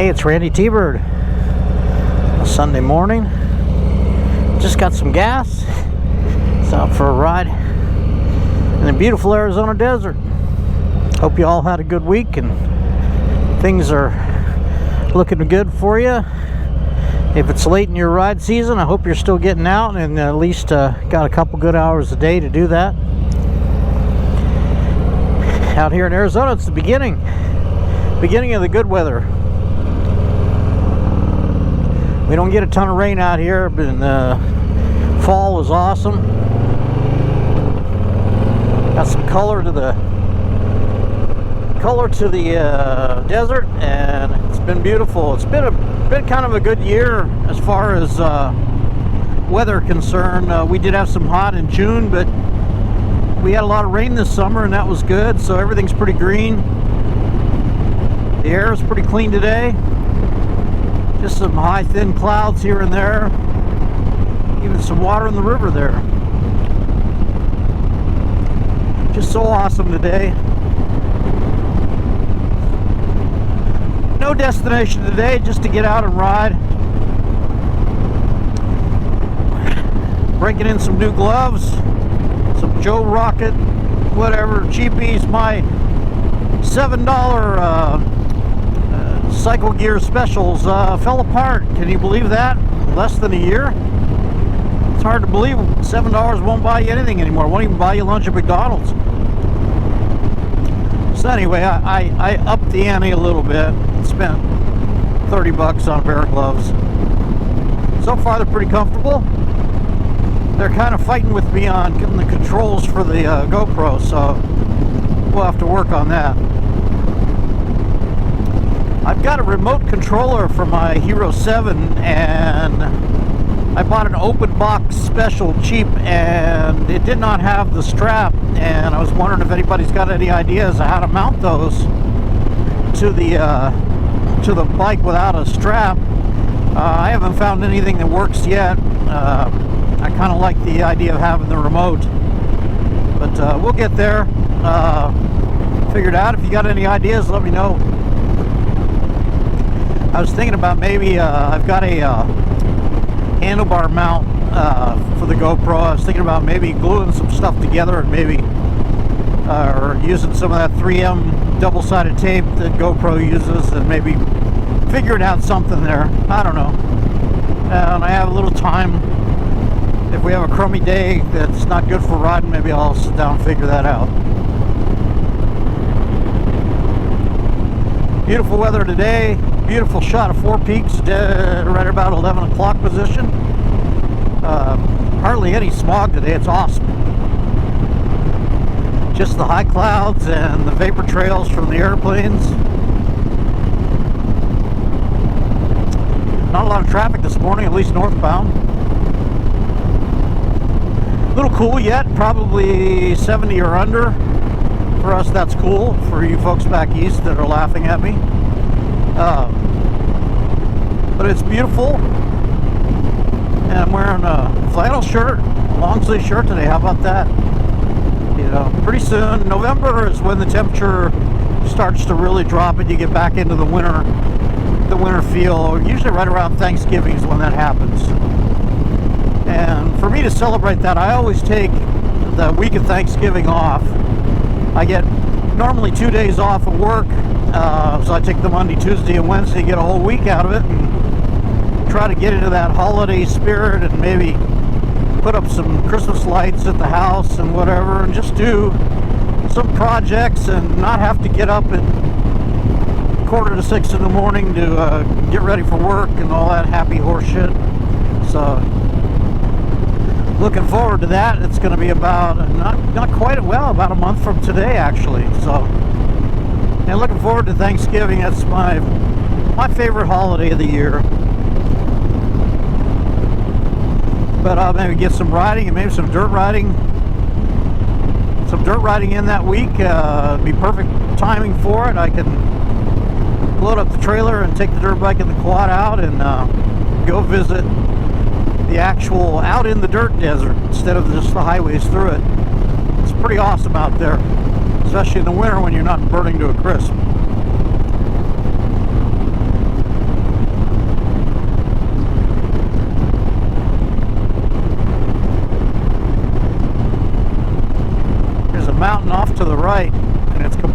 Hey, it's Randy T-Bird. A Sunday morning. Just got some gas. It's out for a ride in the beautiful Arizona desert. Hope you all had a good week and things are looking good for you. If it's late in your ride season, I hope you're still getting out and at least got a couple good hours a day to do that. Out here in Arizona, it's the beginning of the good weather. We don't get a ton of rain out here, but fall is awesome. Got some color to the desert, and it's been beautiful. It's been kind of a good year as far as weather concerned. We did have some hot in June, but we had a lot of rain this summer, and that was good. So everything's pretty green. The air is pretty clean today. Just some high, thin clouds here and there. Even some water in the river there. Just so awesome today. No destination today, just to get out and ride. Breaking in some new gloves. Some Joe Rocket, whatever, cheapies. My $7 cycle gear specials fell apart. Can you believe that? Less than a year. It's hard to believe $7 won't buy you anything anymore. Won't even buy you lunch at McDonald's. So anyway, I upped the ante a little bit. Spent $30 on a pair of gloves. So far they're pretty comfortable. They're kind of fighting with me on getting the controls for the GoPro, so we'll have to work on that. I've got a remote controller for my Hero 7, and I bought an open box special cheap, and it did not have the strap, and I was wondering if anybody's got any ideas of how to mount those to the bike without a strap. I haven't found anything that works yet. I kind of like the idea of having the remote, but we'll get there. Figured out. If you got any ideas, let me know. I was thinking about maybe I've got a handlebar mount for the GoPro. I was thinking about maybe gluing some stuff together and maybe or using some of that 3M double-sided tape that GoPro uses, and maybe figuring out something there. I don't know. And I have a little time. If we have a crummy day that's not good for riding, maybe I'll sit down and figure that out. Beautiful weather today. Beautiful shot of Four Peaks right about 11 o'clock position. Hardly any smog today. It's awesome. Just the high clouds and the vapor trails from the airplanes. Not a lot of traffic this morning, at least northbound. A little cool yet, probably 70 or under. For us, that's cool. For you folks back east that are laughing at me. But it's beautiful. And I'm wearing a flannel shirt, long sleeve shirt today. How about that? You know, pretty soon, November is when the temperature starts to really drop and you get back into the winter feel. Usually right around Thanksgiving is when that happens. And for me to celebrate that, I always take the week of Thanksgiving off. I get normally 2 days off of work, so I take the Monday, Tuesday, and Wednesday, get a whole week out of it, and try to get into that holiday spirit, and maybe put up some Christmas lights at the house and whatever, and just do some projects and not have to get up at 5:45 in the morning to get ready for work and all that happy horse shit. So looking forward to that. It's going to be about not quite about a month from today, actually. So, and looking forward to Thanksgiving. That's my favorite holiday of the year. But I'll maybe get some riding and maybe some dirt riding. Some dirt riding in that week. Be perfect timing for it. I can load up the trailer and take the dirt bike and the quad out and go visit the actual out in the dirt desert instead of just the highways through it. It's pretty awesome out there, especially in the winter when you're not burning to a crisp.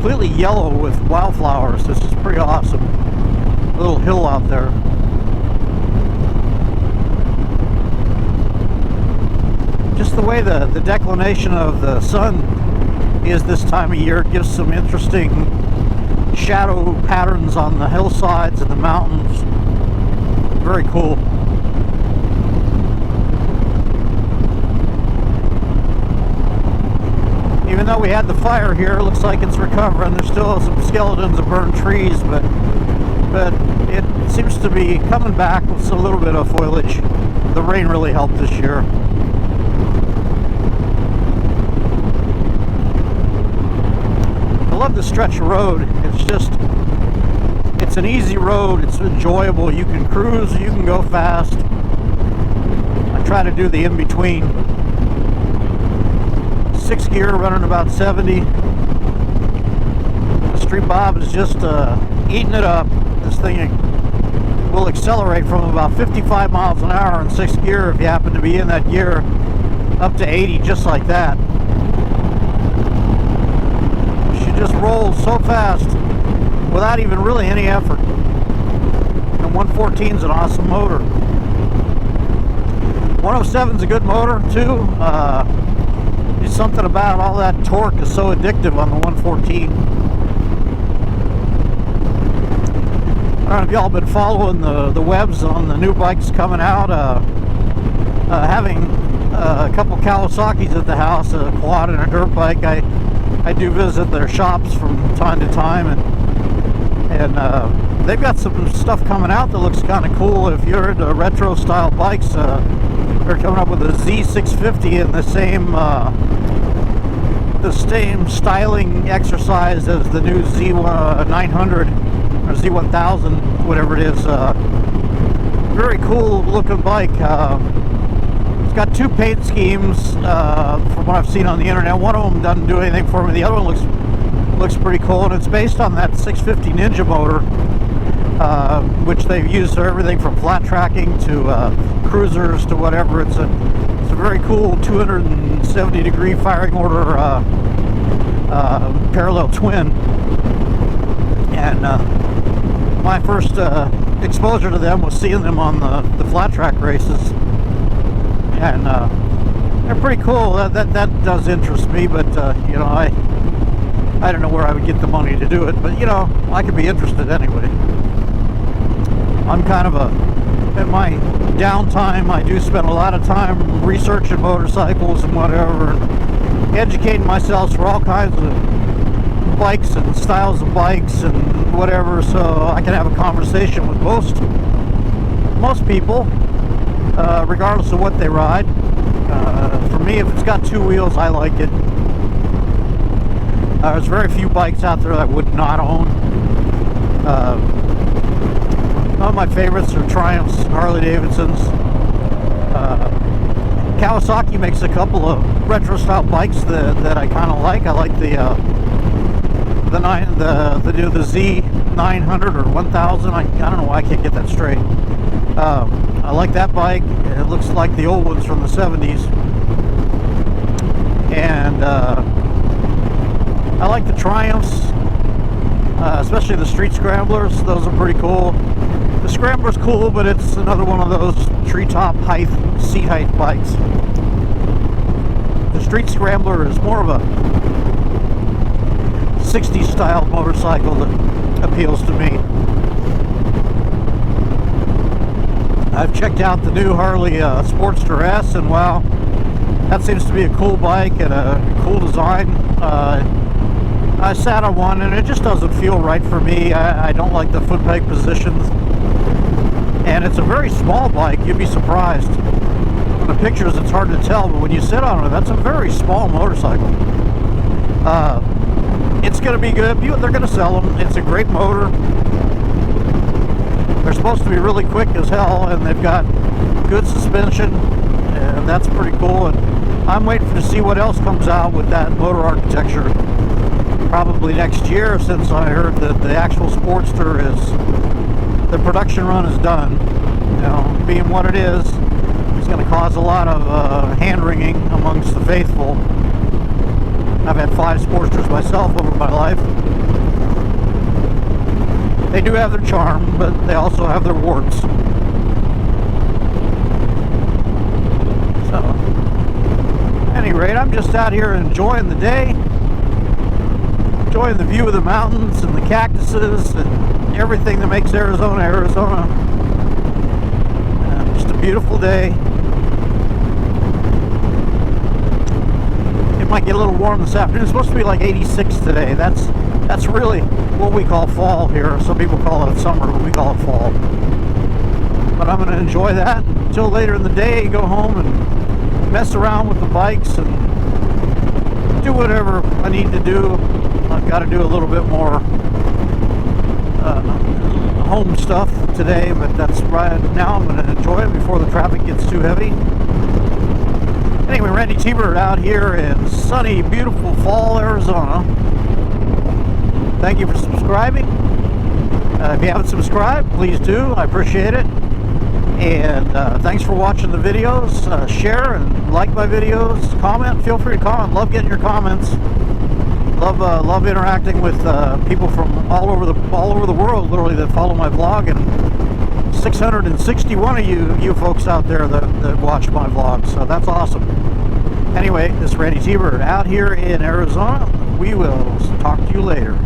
completely yellow with wildflowers. This is pretty awesome. Little hill out there. Just the way the declination of the sun is this time of year gives some interesting shadow patterns on the hillsides and the mountains. Very cool. Even though we had the fire here, it looks like it's recovering. There's still some skeletons of burned trees, but it seems to be coming back with a little bit of foliage. The rain really helped this year. I love this stretch of road. It's an easy road. It's enjoyable. You can cruise, you can go fast. I try to do the in-between. 6th gear running about 70. The Street Bob is just eating it up. This thing will accelerate from about 55 miles an hour in 6th gear if you happen to be in that gear up to 80 just like that. She just rolls so fast without even really any effort. And 114 is an awesome motor. 107 is a good motor too. There's something about all that torque is so addictive on the 114. I don't know if y'all been following the webs on the new bikes coming out. Having a couple Kawasaki's at the house, a quad and a dirt bike. I do visit their shops from time to time, and they've got some stuff coming out that looks kind of cool. If you're into retro style bikes, they're coming up with a Z650 in the same styling exercise as the new Z900 or Z1000, whatever it is. Very cool looking bike. It's got two paint schemes from what I've seen on the internet. One of them doesn't do anything for me. The other one looks pretty cool, and it's based on that 650 Ninja motor, which they've used for everything from flat tracking to cruisers to whatever. It's a very cool 270-degree firing order parallel twin. And my first exposure to them was seeing them on the flat track races, and they're pretty cool. That does interest me, but you know, I don't know where I would get the money to do it, but you know, I could be interested anyway. I'm kind of in my downtime, I do spend a lot of time researching motorcycles and whatever, and educating myself for all kinds of bikes and styles of bikes and whatever, so I can have a conversation with most people, regardless of what they ride. For me, if it's got two wheels, I like it. There's very few bikes out there that I would not own. One of my favorites are Triumphs, Harley Davidsons. Kawasaki makes a couple of retro style bikes that I kind of like. I like the Z900 or 1000. I don't know why I can't get that straight. I like that bike. It looks like the old ones from the 70s. And I like the Triumphs, especially the Street Scramblers. Those are pretty cool. The Scrambler's cool, but it's another one of those treetop height, seat height bikes. The Street Scrambler is more of a 60s style motorcycle that appeals to me. I've checked out the new Harley Sportster S, and wow, that seems to be a cool bike and a cool design. I sat on one and it just doesn't feel right for me. I don't like the foot peg positions, and it's a very small bike. You'd be surprised. From the pictures it's hard to tell, but when you sit on it, that's a very small motorcycle. It's going to be good. They're going to sell them. It's a great motor. They're supposed to be really quick as hell, and they've got good suspension, and that's pretty cool. And I'm waiting to see what else comes out with that motor architecture. Probably next year, since I heard that the actual Sportster the production run is done. You know, being what it is, it's going to cause a lot of hand-wringing amongst the faithful. I've had 5 Sportsters myself over my life. They do have their charm, but they also have their warts. So, at any rate, I'm just out here enjoying the day, enjoying the view of the mountains and the cactuses and everything that makes Arizona, Arizona. Just a beautiful day. It might get a little warm this afternoon. It's supposed to be like 86 today. That's really what we call fall here. Some people call it summer, but we call it fall. But I'm going to enjoy that until later in the day, go home and mess around with the bikes and do whatever I need to do. I've got to do a little bit more home stuff today, but that's right now. I'm going to enjoy it before the traffic gets too heavy. Anyway, Randy T-Bird out here in sunny, beautiful fall Arizona. Thank you for subscribing. If you haven't subscribed, please do. I appreciate it. And thanks for watching the videos. Share and like my videos. Comment. Feel free to comment. Love getting your comments. Love interacting with people from all over the world, literally, that follow my vlog. And 661 of you folks out there that watch my vlog. So that's awesome. Anyway, this is Randy T-Bird out here in Arizona. We will talk to you later.